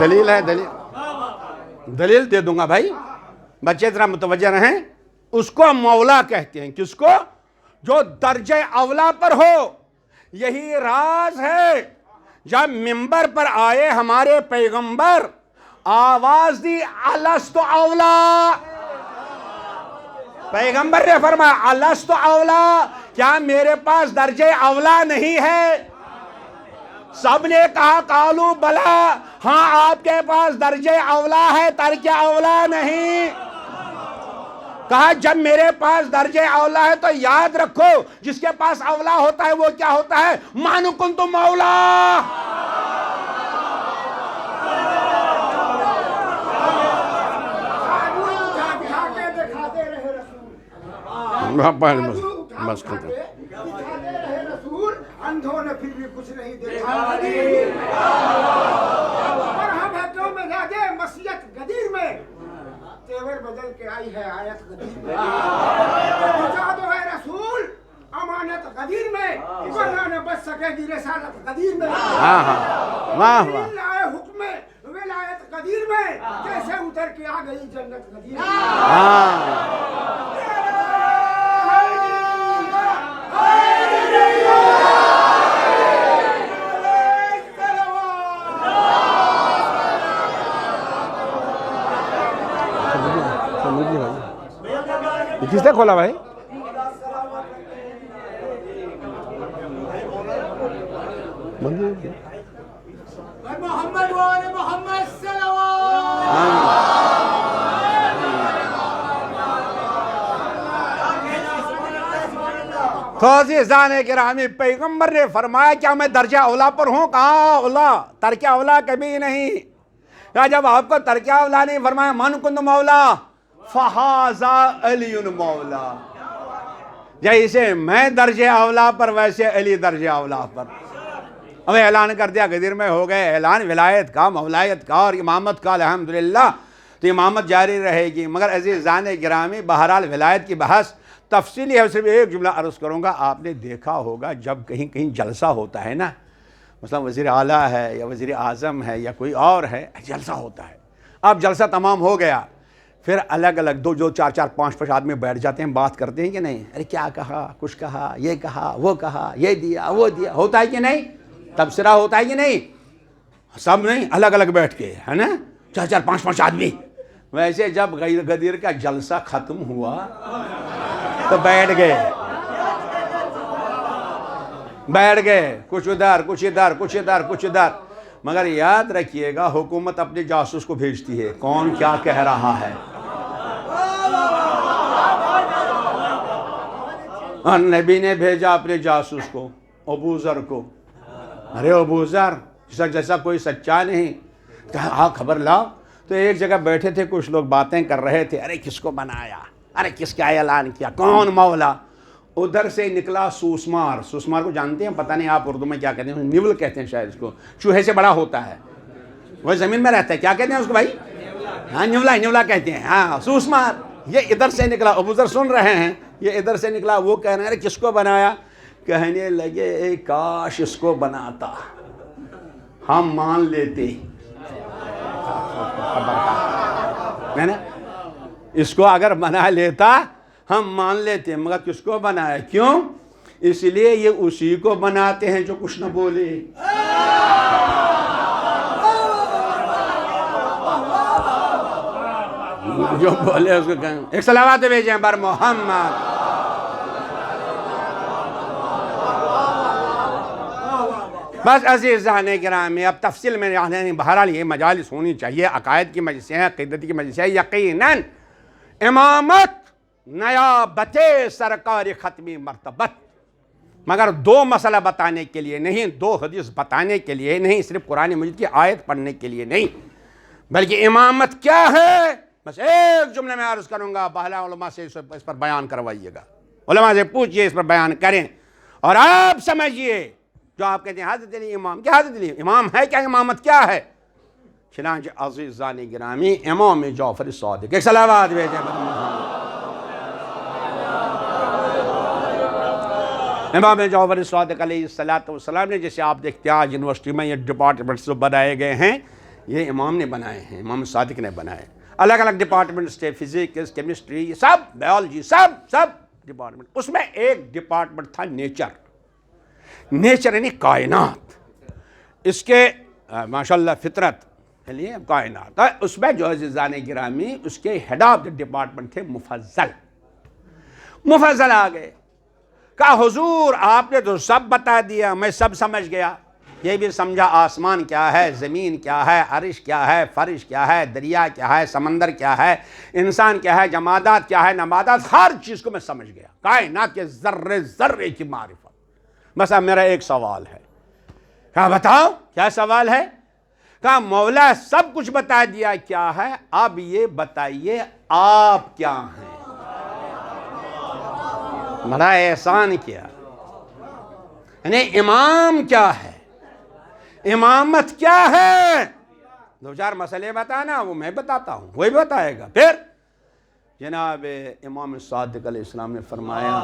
دلیل ہے، دلیل دے دوں گا بھائی، بچے ذرا متوجہ رہیں۔ اس کو مولا کہتے ہیں، کس کو؟ جو درجہ اولا پر ہو۔ یہی راز ہے، جب منبر پر آئے ہمارے پیغمبر، آواز دی الست اولا، پیغمبر نے فرمایا الست اولا، کیا میرے پاس درجہ اولا نہیں ہے؟ سب نے کہا قالو بلا، ہاں آپ کے پاس درجہ اولا ہے، درجہ اولا نہیں۔ کہا جب میرے پاس درجہ اولا ہے تو یاد رکھو جس کے پاس اولا ہوتا ہے وہ کیا ہوتا ہے؟ من کنت مولا۔ بس اندھوں نے پھر بھی کچھ نہیں دیکھا، اور ہم ہتھوں میں لاجے مسیت غدیر میں، تیور بدل کے آئی ہے آیت غدیر میں، پہنچا دو ہے رسول امانت غدیر میں، ورنہ نہ بچ سکے گی رسالت غدیر میں، لائے حکم ولایت غدیر میں، جیسے اتر کے آ گئی جنت غدیر میں۔ کس نے کھولا بھائی؟ محمد وآل محمد صلوات۔ تو عزیزان گرامی، پیغمبر نے فرمایا کیا میں درجہ اولا پر ہوں؟ کہا اولا، ترکہ اولا کبھی نہیں۔ کہا جب آپ کو ترکہ اولا نہیں، فرمایا من کنت مولا فہذا علی مولا، جیسے میں درجہ اولا پر ویسے علی درجہ اولا پر۔ اب اعلان کر دیا، غدیر میں ہو گئے اعلان ولایت کا، مولایت کا اور امامت کا، الحمدللہ۔ تو امامت جاری رہے گی۔ مگر عزیزان گرامی، بہرحال ولایت کی بحث تفصیلی ہے، صرف ایک جملہ عرض کروں گا۔ آپ نے دیکھا ہوگا جب کہیں کہیں جلسہ ہوتا ہے نا، مثلا وزیر اعلیٰ ہے یا وزیر اعظم ہے یا کوئی اور ہے، جلسہ ہوتا ہے، اب جلسہ تمام ہو گیا، پھر الگ الگ دو جو چار چار پانچ آدمی بیٹھ جاتے ہیں، بات کرتے ہیں کہ نہیں؟ ارے کیا کہا، کچھ کہا، یہ کہا، وہ کہا، یہ دیا، وہ دیا، ہوتا ہے کہ نہیں؟ تبصرہ ہوتا ہے کہ نہیں؟ سب نہیں، الگ الگ بیٹھ کے، ہے نا، چار چار پانچ آدمی۔ ویسے جب غدیر کا جلسہ ختم ہوا تو بیٹھ گئے، کچھ ادھر کچھ ادھر کچھ ادھر کچھ ادھر۔ مگر یاد رکھیے گا، حکومت اپنے جاسوس کو بھیجتی ہے، کون کیا کہہ رہا ہے، اور نبی نے بھیجا اپنے جاسوس کو، ابو ذر کو۔ ارے ابو ذر جیسا کوئی سچا نہیں، کہا ہاں خبر لاؤ۔ تو ایک جگہ بیٹھے تھے، کچھ لوگ باتیں کر رہے تھے، ارے کس کو بنایا، ارے کس کا اعلان کیا، کون مولا؟ ادھر سے نکلا سوسمار۔ سوسمار کو جانتے ہیں؟ پتہ نہیں آپ اردو میں کیا کہتے ہیں، نیول کہتے ہیں شاید اس کو، چوہے سے بڑا ہوتا ہے، وہ زمین میں رہتا ہے، کیا کہتے ہیں اس کو بھائی؟ ہاں نیولا کہتے ہیں، ہاں سوسمار۔ یہ ادھر سے نکلا، ابو ذر سن رہے ہیں، یہ ادھر سے نکلا، وہ کہہ رہے ہیں ارے کس کو بنایا؟ کہنے لگے اے کاش اس کو بناتا، ہم مان لیتے، اس کو اگر بنا لیتا ہم مان لیتے، مگر کس کو بنایا؟ کیوں؟ اس لیے یہ اسی کو بناتے ہیں جو کچھ نہ بولے۔ جو بولے اس کو کہیں، ایک صلوات بھیجیں بر محمد۔ بس عزیزان گرامی، اب تفصیل میں یعنی بہرحال یہ مجالس ہونی چاہیے، عقائد کی مجلسیں ہیں، عقیدت کی مجلسیں ہیں۔ یقیناً امامت نیابت سرکار ختمی مرتبت، مگر دو مسئلہ بتانے کے لیے نہیں، دو حدیث بتانے کے لیے نہیں، صرف قرآن مجید کی آیت پڑھنے کے لیے نہیں، بلکہ امامت کیا ہے بس ایک جملے میں عرض کروں گا۔ بہلا علماء سے اس پر بیان کروائیے گا، علماء سے پوچھئے، اس پر بیان کریں، اور آپ سمجھئے جو آپ کہتے ہیں حضرت علی امام، کیا حضرت علی امام ہے کیا؟ امامت کیا ہے؟ چنانچہ عزیزان گرامی، امام جعفر صادق، ایک صلوات بھیجیں۔ امام جعفر صادق علیہ السلام نے، جیسے آپ دیکھتے ہیں آج یونیورسٹی میں یہ ڈپارٹمنٹس بنائے گئے ہیں، یہ امام نے بنائے ہیں، امام صادق نے بنائے، الگ الگ ڈپارٹمنٹس تھے، فزکس، کیمسٹری، سب، بایولوجی، سب ڈپارٹمنٹ۔ اس میں ایک ڈپارٹمنٹ تھا نیچر یعنی کائنات، اس کے ماشاءاللہ فطرت کے لیے کائنات، اس میں جو عزیزان گرامی اس کے ہیڈ آف دا ڈپارٹمنٹ تھے مفضل آ گئے، کہا حضور آپ نے تو سب بتا دیا، میں سب سمجھ گیا، یہ بھی سمجھا آسمان کیا ہے، زمین کیا ہے، عرش کیا ہے، فرش کیا ہے، دریا کیا ہے، سمندر کیا ہے، انسان کیا ہے، جمادات کیا ہے، نباتات، ہر چیز کو میں سمجھ گیا، کائنات کے ذرے ذرے کی معرفت۔ بس اب میرا ایک سوال ہے۔ کہا بتاؤ کیا سوال ہے؟ کہا مولا سب کچھ بتا دیا کیا ہے، اب یہ بتائیے آپ کیا ہیں؟ بڑا احسان کیا، یعنی امام کیا ہے، امامت کیا ہے، دو چار مسئلے بتانا، وہ میں بتاتا ہوں، وہی بتائے گا۔ پھر جناب امام صادق علیہ السلام نے فرمایا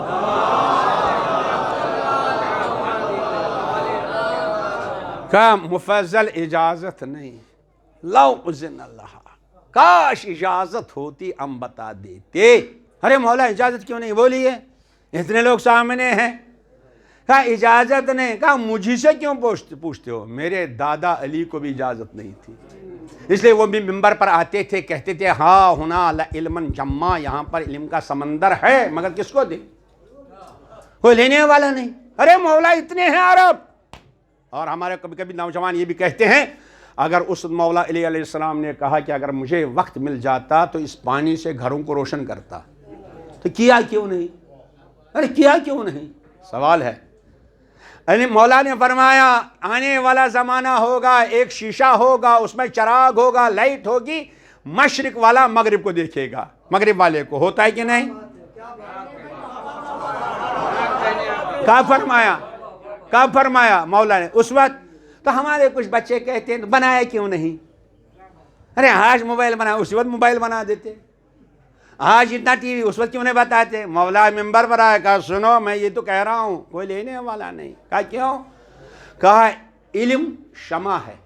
کہ مفضل اجازت نہیں، لو اذن اللہ، کاش اجازت ہوتی ہم بتا دیتے۔ ارے مولا اجازت کیوں نہیں بولیے، اتنے لوگ سامنے ہیں۔ کہا اجازت نہیں، کہا مجھے سے کیوں پوچھتے ہو، میرے دادا علی کو بھی اجازت نہیں تھی، اس لیے وہ بھی منبر پر آتے تھے، کہتے تھے ہاں ہنا لعلما جما، یہاں پر علم کا سمندر ہے، مگر کس کو دے، کوئی لینے والا نہیں۔ ارے مولا اتنے ہیں عرب، اور ہمارے کبھی کبھی نوجوان یہ بھی کہتے ہیں اگر اس مولا علی علیہ السلام نے کہا کہ اگر مجھے وقت مل جاتا تو اس پانی سے گھروں کو روشن کرتا، تو کیا کیوں نہیں؟ ارے کیا کیوں نہیں؟ سوال ہے۔ علی مولا نے فرمایا آنے والا زمانہ ہوگا، ایک شیشہ ہوگا، اس میں چراغ ہوگا، لائٹ ہوگی، مشرق والا مغرب کو دیکھے گا، مغرب والے کو، ہوتا ہے کہ نہیں؟ کہا فرمایا مولا نے اس وقت، تو ہمارے کچھ بچے کہتے ہیں بنایا کیوں نہیں؟ ارے آج موبائل بنا، اس وقت موبائل بنا دیتے، آج اتنا ٹی وی، اس وقت کیوں نہیں بتاتے؟ مولا منبر پر آیا، کہا سنو میں یہ تو کہہ رہا ہوں، کوئی لینے والا نہیں۔ کہا کیوں؟ کہا علم شمع ہے،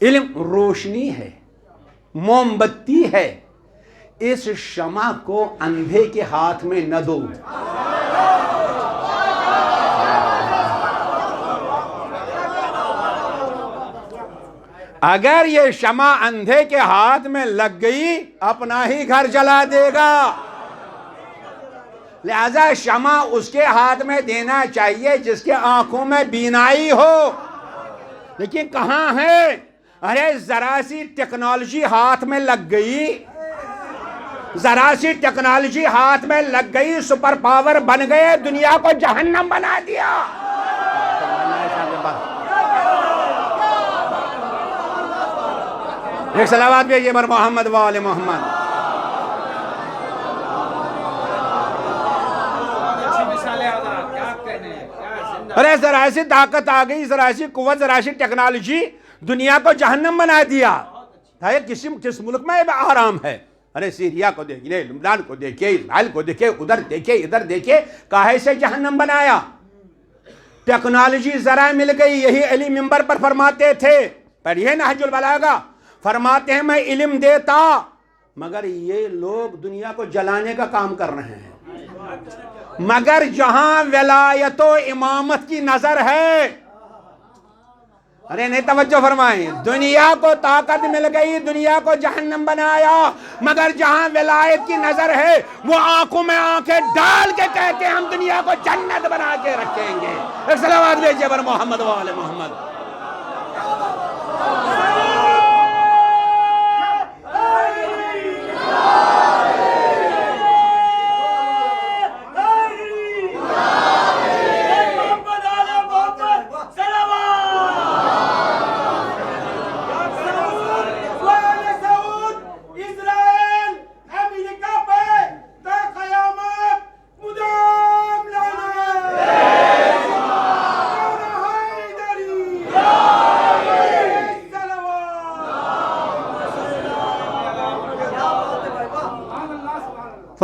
علم روشنی ہے، موم بتی ہے، اس شمع کو اندھے کے ہاتھ میں نہ دو۔ اگر یہ شمع اندھے کے ہاتھ میں لگ گئی اپنا ہی گھر جلا دے گا، لہذا شمع اس کے ہاتھ میں دینا چاہیے جس کے آنکھوں میں بینائی ہو۔ لیکن کہاں ہے؟ ارے ذرا سی ٹیکنالوجی ہاتھ میں لگ گئی، ذرا سی ٹیکنالوجی ہاتھ میں لگ گئی، سپر پاور بن گئے، دنیا کو جہنم بنا دیا۔ ایک صلوات بھیجئے بر محمد و آل محمد۔ ارے ذرا سی طاقت آ گئی، ذرا سی قوت، ذرا سی ٹیکنالوجی، دنیا کو جہنم بنا دیا۔ کس ملک میں آرام ہے؟ ارے سیریا کو دیکھیے، لبنان کو دیکھیے، اسرائیل کو دیکھیے، ادھر دیکھیے ادھر دیکھیے، کاہے سے جہنم بنایا؟ ٹیکنالوجی ذرا مل گئی۔ یہی علی منبر پر فرماتے تھے، پڑھیے نہج البلاغہ، فرماتے ہیں میں علم دیتا مگر یہ لوگ دنیا کو جلانے کا کام کر رہے ہیں۔ مگر جہاں ولایت و امامت کی نظر ہے، ارے نہیں توجہ فرمائیں، دنیا کو طاقت مل گئی، دنیا کو جہنم بنایا، مگر جہاں ولایت کی نظر ہے وہ آنکھوں میں آنکھیں ڈال کے کہتے ہیں ہم دنیا کو جنت بنا کے رکھیں گے۔ ایک صلوات بھیجئے بر محمد و آل محمد۔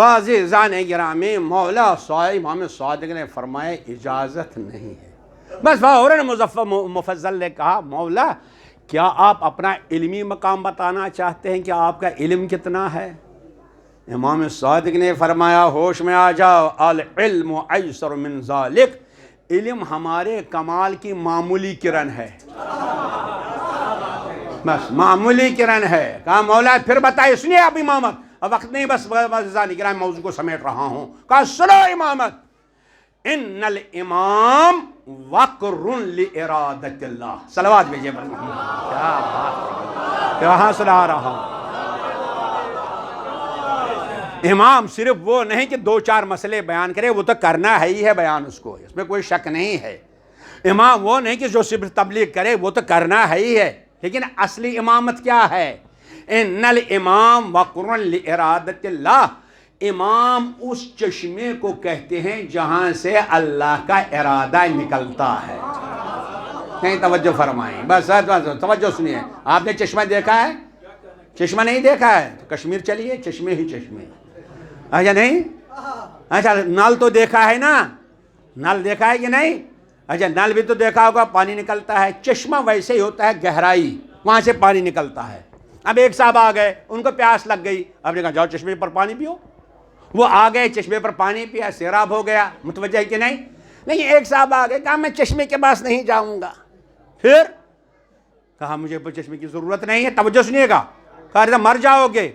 عزیزان گرامی، مولا امام صادق نے فرمایا اجازت نہیں ہے۔ بس فوراً مفضل نے کہا مولا کیا آپ اپنا علمی مقام بتانا چاہتے ہیں کہ آپ کا علم کتنا ہے؟ امام صادق نے فرمایا ہوش میں آ جاؤ، العلم ایسر من ذالک، علم ہمارے کمال کی معمولی کرن ہے، بس معمولی کرن ہے۔ کہا مولا پھر بتائیے، سنیے آپ امامت، اب وقت نہیں، بس نگران موضوع کو سمیٹ رہا ہوں۔ کہا سنو امامت، ان الامام وقر لارادت اللہ، صلوات بھیجیے پر محمد، کیا بات، کہاں سنا رہا ہوں۔ امام صرف وہ نہیں کہ دو چار مسئلے بیان کرے، وہ تو کرنا ہے ہی ہے بیان، اس کو اس میں کوئی شک نہیں ہے۔ امام وہ نہیں کہ جو صرف تبلیغ کرے، وہ تو کرنا ہے ہی ہے، لیکن اصلی امامت کیا ہے؟ ان الامام وقر لارادت اللہ، امام اس چشمے کو کہتے ہیں جہاں سے اللہ کا ارادہ نکلتا ہے۔ نہیں توجہ فرمائیں، بس توجہ سنیے۔ آپ نے چشمہ دیکھا ہے؟ چشمہ نہیں دیکھا ہے تو کشمیر چلیے، چشمے ہی چشمے، اچھا نہیں؟ اچھا نل تو دیکھا ہے نا، نل دیکھا ہے کہ نہیں؟ اچھا نل بھی تو دیکھا ہوگا، پانی نکلتا ہے۔ چشمہ ویسے ہی ہوتا ہے، گہرائی، وہاں سے پانی نکلتا ہے۔ اب ایک صاحب آ گئے، ان کو پیاس لگ گئی، اب نے کہا جاؤ چشمے پر پانی پیو۔ وہ آ گئے، چشمے پر پانی پیا، سیراب ہو گیا، متوجہ ہے کہ نہیں؟ نہیں، ایک صاحب آ گئے، کہا میں چشمے کے پاس نہیں جاؤں گا۔ پھر کہا مجھے چشمے کی ضرورت نہیں ہے، توجہ سنیے گا۔ کہا مر جاؤ گے۔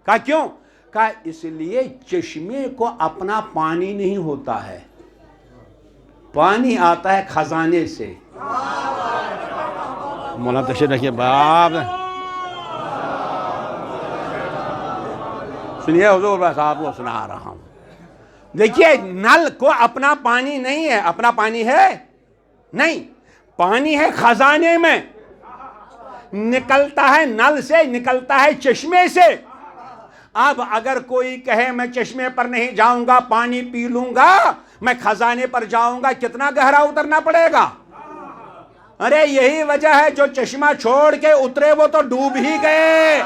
کہا کیوں؟ کہا اس لیے چشمے کو اپنا پانی نہیں ہوتا ہے، پانی آتا ہے خزانے سے۔ مولانا تشریف رکھیے باپ، سنیے حضور، بس آپ کو سنا رہا ہوں۔ دیکھیے نل کو اپنا پانی نہیں ہے، اپنا پانی ہے نہیں، پانی ہے خزانے میں، نکلتا ہے نل سے، نکلتا ہے چشمے سے۔ اب اگر کوئی کہے میں چشمے پر نہیں جاؤں گا، پانی پی لوں گا، میں خزانے پر جاؤں گا، کتنا گہرا اترنا پڑے گا؟ ارے یہی وجہ ہے جو چشمہ چھوڑ کے اترے وہ تو ڈوب ہی گئے۔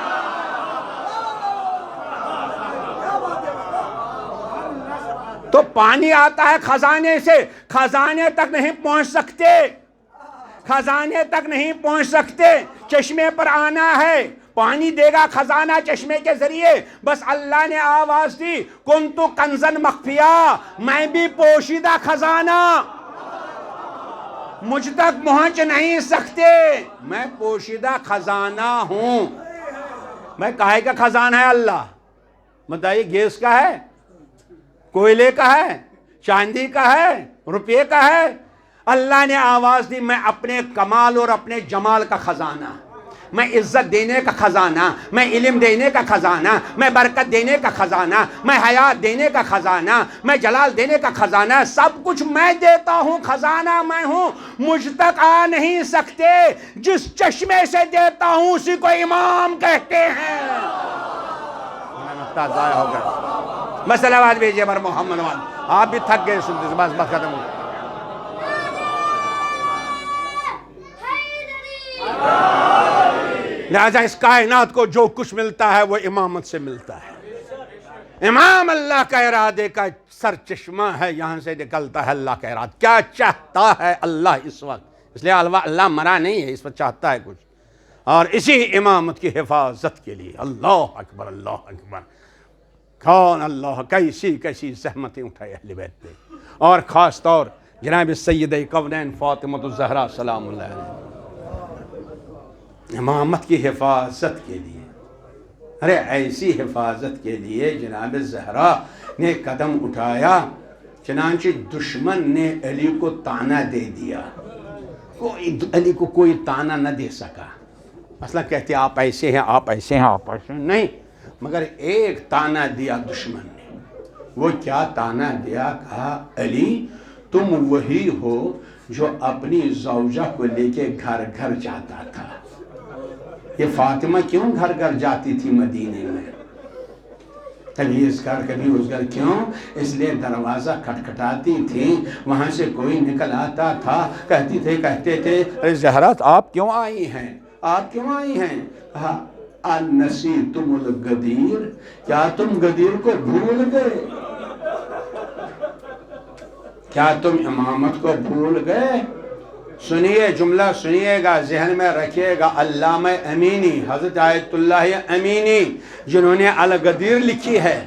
تو پانی آتا ہے خزانے سے، خزانے تک نہیں پہنچ سکتے، خزانے تک نہیں پہنچ سکتے، چشمے پر آنا ہے، پانی دے گا خزانہ چشمے کے ذریعے۔ بس اللہ نے آواز دی کنتو کنزن مخفیہ، میں بھی پوشیدہ خزانہ، مجھ تک پہنچ نہیں سکتے، میں پوشیدہ خزانہ ہوں۔ میں کہے کا خزانہ ہے اللہ؟ بتائیے، گیس کا ہے، کوئلے کا ہے، چاندی کا ہے، روپے کا ہے؟ اللہ نے آواز دی میں اپنے کمال اور اپنے جمال کا خزانہ، میں عزت دینے کا خزانہ، میں علم دینے کا خزانہ، میں برکت دینے کا خزانہ، میں حیات دینے کا خزانہ، میں جلال دینے کا خزانہ، سب کچھ میں دیتا ہوں، خزانہ میں ہوں، مجھ تک آ نہیں سکتے، جس چشمے سے دیتا ہوں اسی کو امام کہتے ہیں۔ ضائع ہو گیا، بس صلوات بھیجیے پر محمد، آپ بھی تھک گئے سنتے سے، بس ختم ہو۔ لہذا اس کائنات کو جو کچھ ملتا ہے وہ امامت سے ملتا ہے۔ امام اللہ کا ارادے کا سر چشمہ ہے، یہاں سے نکلتا ہے اللہ کا ارادہ۔ کیا چاہتا ہے اللہ اس وقت؟ اس لیے اللہ مرا نہیں ہے، اس وقت چاہتا ہے کچھ، اور اسی امامت کی حفاظت کے لیے اللہ اکبر، اللہ اکبر۔ کون اللہ کیسی کیسی زحمتیں اٹھائے اہل بیت نے، اور خاص طور جناب سیدہ کونین فاطمہ الزہرا سلام اللہ علیہ، امامت کی حفاظت کے لیے۔ ارے ایسی حفاظت کے لیے جناب زہرا نے قدم اٹھایا، چنانچہ دشمن نے علی کو تانا دے دیا، علی کو کوئی تانا نہ دے سکا۔ اصلا کہتے آپ ایسے ہیں، آپ ایسے ہیں، آپ ایسے ہیں، نہیں، مگر ایک تانا دیا دشمن نے۔ وہ کیا تانا دیا؟ کہا علی تم وہی ہو جو اپنی زوجہ کو لے کے گھر گھر جاتا تھا۔ یہ فاطمہ کیوں گھر گھر جاتی تھی مدینے میں؟ کبھی اس گھر کبھی اس گھر، کیوں؟ اس لیے دروازہ کھٹکھٹاتی تھی، وہاں سے کوئی نکل آتا تھا، کہتے تھے ارے زہرا آپ کیوں آئی ہیں، آپ کیوں آئی ہیں؟ کہا انسیتم الغدیر، کیا تم غدیر کو بھول گئے؟ کیا تم امامت کو بھول گئے؟ سنیے جملہ سنیے گا، ذہن میں رکھیے گا، علامہ امینی، حضرت آیت اللہ امینی جنہوں نے الغدیر لکھی ہے،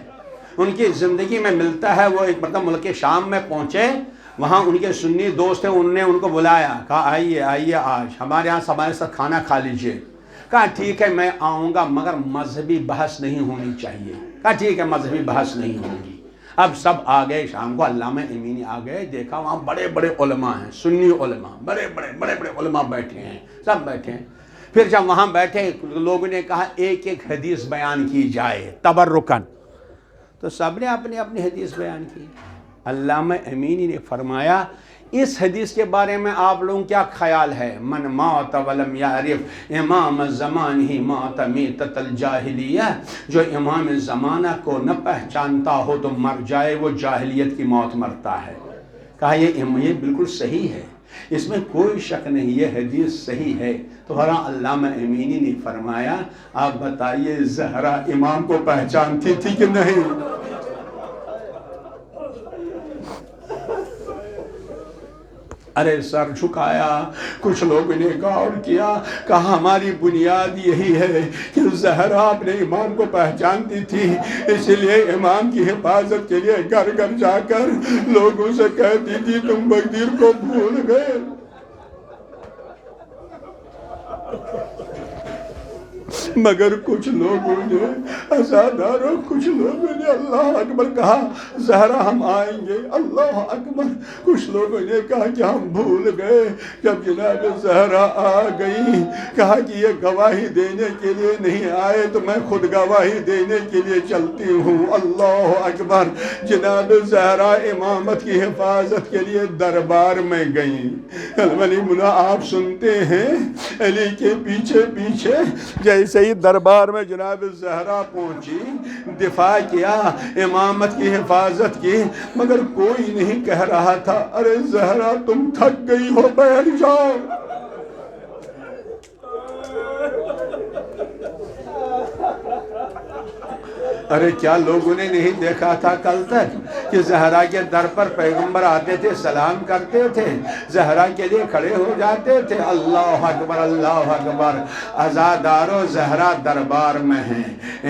ان کی زندگی میں ملتا ہے، وہ ایک مرتبہ ملک شام میں پہنچے، وہاں ان کے سنی دوست ہیں، انہوں نے ان کو بلایا، کہا آئیے آئیے آج ہمارے یہاں ہمارے ساتھ کھانا کھا لیجئے۔ کہا ٹھیک ہے میں آؤں گا، مگر مذہبی بحث نہیں ہونی چاہیے۔ کہا ٹھیک ہے مذہبی بحث نہیں ہوگی۔ اب سب آ گئے شام کو، علامہ امینی آ گئے، دیکھا وہاں بڑے بڑے علماء ہیں، سنی علماء، بڑے بڑے علماء بیٹھے ہیں، سب بیٹھے ہیں۔ پھر جب وہاں بیٹھے لوگوں نے کہا ایک ایک حدیث بیان کی جائے تبرکن، تو سب نے اپنی اپنی حدیث بیان کی۔ علامہ امینی نے فرمایا اس حدیث کے بارے میں آپ لوگوں کیا خیال ہے؟ من مات ولم یعرف امام الزمان ہی مات میتۃ الجاہلیہ، جو امام زمانہ کو نہ پہچانتا ہو تو مر جائے، وہ جاہلیت کی موت مرتا ہے۔ کہا یہ بالکل صحیح ہے، اس میں کوئی شک نہیں، یہ حدیث صحیح ہے۔ تو علامہ امینی نے فرمایا آپ بتائیے زہرا امام کو پہچانتی تھی کہ نہیں؟ ارے سر جھکایا، کچھ لوگوں نے غور کیا، کہا ہماری بنیاد یہی ہے کہ زہرا اپنے امام کو پہچانتی تھی، اس لیے امام کی حفاظت کے لیے گھر گھر جا کر لوگوں سے کہتی تھی تم غدیر کو بھول گئے۔ مگر کچھ لوگوں نے عزاداروں، کچھ لوگوں نے اللہ اکبر کہا زہرا ہم آئیں گے، اللہ اکبر۔ کچھ لوگوں نے کہا کہ ہم بھول گئے۔ جب جناب زہرا آ گئی، کہا کہ یہ گواہی دینے کے لیے نہیں آئے تو میں خود گواہی دینے کے لیے چلتی ہوں، اللہ اکبر۔ جناب زہرا امامت کی حفاظت کے لیے دربار میں گئیں۔ ولی ملا آپ سنتے ہیں علی کے پیچھے پیچھے جیسے ہی دربار میں جناب زہرا پہنچی، دفاع کیا، امامت کی حفاظت کی، مگر کوئی نہیں کہہ رہا تھا ارے زہرا تم تھک گئی ہو بیٹھ جاؤ۔ ارے کیا لوگوں نے نہیں دیکھا تھا کل تک کہ زہرا کے در پر پیغمبر آتے تھے، سلام کرتے تھے، زہرا کے لیے کھڑے ہو جاتے تھے، اللہ اکبر اللہ اکبر۔ عزادارو زہرا دربار میں ہیں،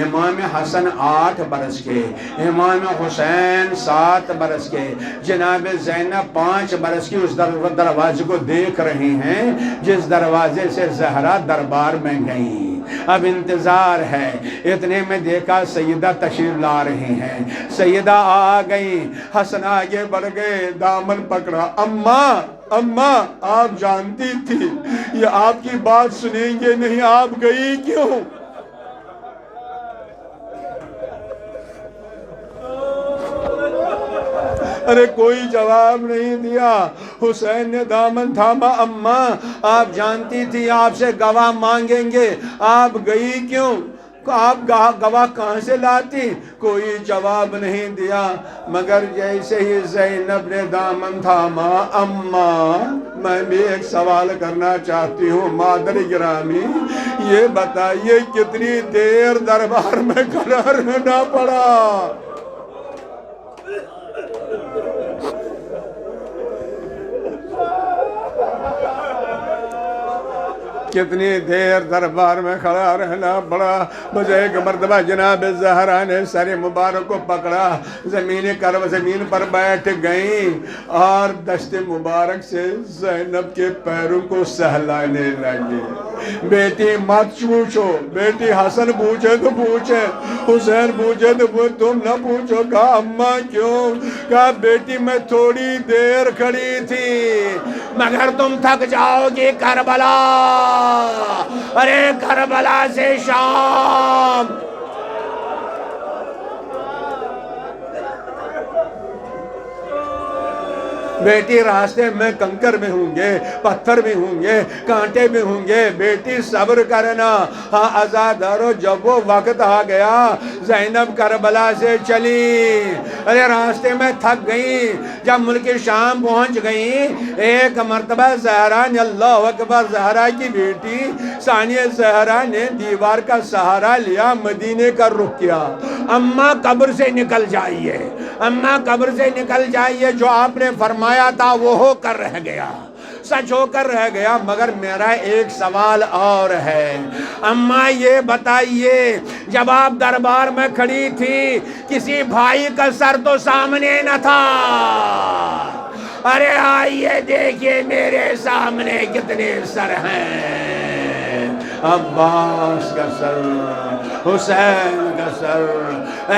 امام حسن 8 برس کے، امام حسین 7 برس کے، جناب زینب 5 برس کی اس دروازے کو دیکھ رہے ہیں جس دروازے سے زہرا دربار میں گئیں۔ اب انتظار ہے، اتنے میں دیکھا سیدہ تشریف لا رہی ہیں، سیدہ آ گئی، حسن آگے بڑھ گئے، دامن پکڑا، اماں آپ جانتی تھی یہ آپ کی بات سنیں گے نہیں، آپ گئی کیوں؟ ارے کوئی جواب نہیں دیا۔ حسین نے دامن تھاما، اماں آپ جانتی تھی آپ سے گواہ مانگیں گے، آپ گئی کیوں؟ آپ گواہ کہاں سے لاتی؟ کوئی جواب نہیں دیا، مگر جیسے ہی زینب نے دامن تھاما، اماں میں بھی ایک سوال کرنا چاہتی ہوں مادر گرامی، یہ بتائیے کتنی دیر دربار میں کھڑا رہنا پڑا؟ کتنی دیر دربار میں کھڑا رہنا پڑا؟ مجھے ایک مرتبہ جناب زہرا نے سر مبارک کو پکڑا، زمین پر بیٹھ گئیں اور دست مبارک سے زینب کے پیروں کو سہلانے لگے۔ بیٹی مت پوچھو، بیٹی حسن پوچھے تو پوچھے، حسین پوچھے تو تم نہ پوچھو۔ کہا اماں کیوں؟ کہا بیٹی میں تھوڑی دیر کھڑی تھی، مگر تم تھک جاؤ گی کربلا، ارے کربلا سے شام۔ بیٹی راستے میں کنکر بھی ہوں گے، پتھر بھی ہوں گے، کانٹے بھی ہوں گے، بیٹی صبر کرنا۔ ہاں عزادارو جب وہ وقت آ گیا، زینب کربلا سے چلی، ارے راستے میں تھک گئی، جب ملک شام پہنچ گئی، ایک مرتبہ زہرا نے، اللہ اکبر، زہرا کی بیٹی ثانیہ زہرا نے دیوار کا سہارا لیا، مدینے کا رخ کیا۔ اماں قبر سے نکل جائیے، اماں قبر سے نکل جائیے، جو آپ نے فرمایا تھا وہ ہو کر رہ گیا۔ سچ ہو کر رہ گیا، مگر میرا ایک سوال اور ہے۔ اماں یہ بتائیے، جب آپ دربار میں کھڑی تھی کسی بھائی کا سر تو سامنے نہ تھا؟ ارے آئیے دیکھیے میرے سامنے کتنے سر ہیں۔ عباس کا سر، حسین کا سر،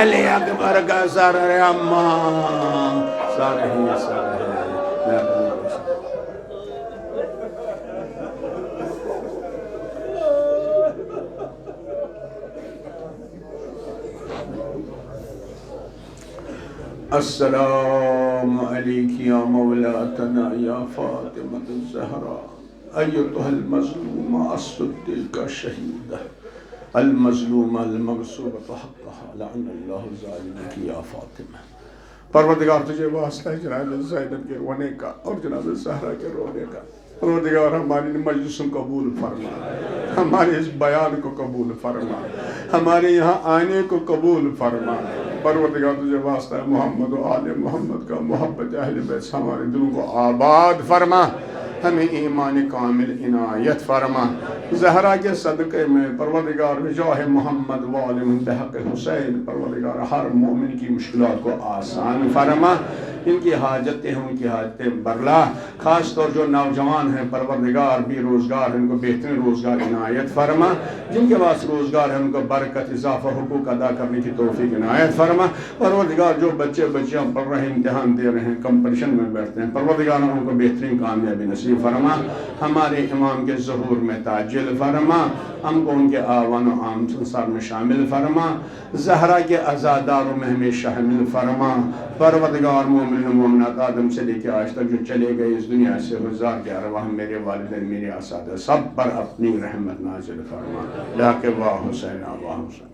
علی اکبر کا سر، ارے اماں سر ہی سر ہے۔ السلام علیک یا مولاتنا یا فاطمة الزہراء ایتها المظلومة الصدیقہ شہیدہ المظلومہ المغصوبة حقها لعن اللہ ظالمک یا فاطمہ۔ پروردگار تجھے واسطہ ہے جناب زینب کے رونے کا اور جناب زہرا کے رونے کا۔ پروردگار ہماری مجلس کو قبول فرما، ہمارے اس بیان کو قبول فرما، ہمارے یہاں آنے کو قبول فرما۔ پروردگار تجھے واسطہ ہے محمد و آل محمد کا، محبت اہل بیت ہمارے دلوں کو آباد فرما، ہمیں ایمان کامل عنایت فرما۔ زہرا کے صدقے میں پروردگار بجاہ محمد و آل بحق حسین، پروردگار ہر مومن کی مشکلات کو آسان فرما، ان کی حاجتیں ہیں ان کی حاجتیں برلا۔ خاص طور جو نوجوان ہیں پروردگار بھی روزگار ان کو بہترین روزگار عنایت فرما، جن کے پاس روزگار ہے ان کو برکت اضافہ حقوق ادا کرنے کی توفیق عنایت فرما۔ پروردگار جو بچے بچیاں پڑھ رہے ہیں امتحان دے رہے ہیں کمپٹیشن میں بیٹھتے ہیں، پروردگار ان کو بہترین کامیابی نصیب فرما۔ ہمارے امام کے ظہور میں تعجل فرما، ہم کو ان کے آوان و عام سنسار میں شامل فرما، زہرا کے عزاداروں میں ہمیں شامل فرما۔ پروردگار مومن و مومنات آدم سے لے کے آج تک جو چلے گئے اس دنیا سے، حضار کے ارواح میرے والدین میرے اساتذہ سب پر اپنی رحمت نازل فرما۔ لاکہ واہ حسین واہ حسین۔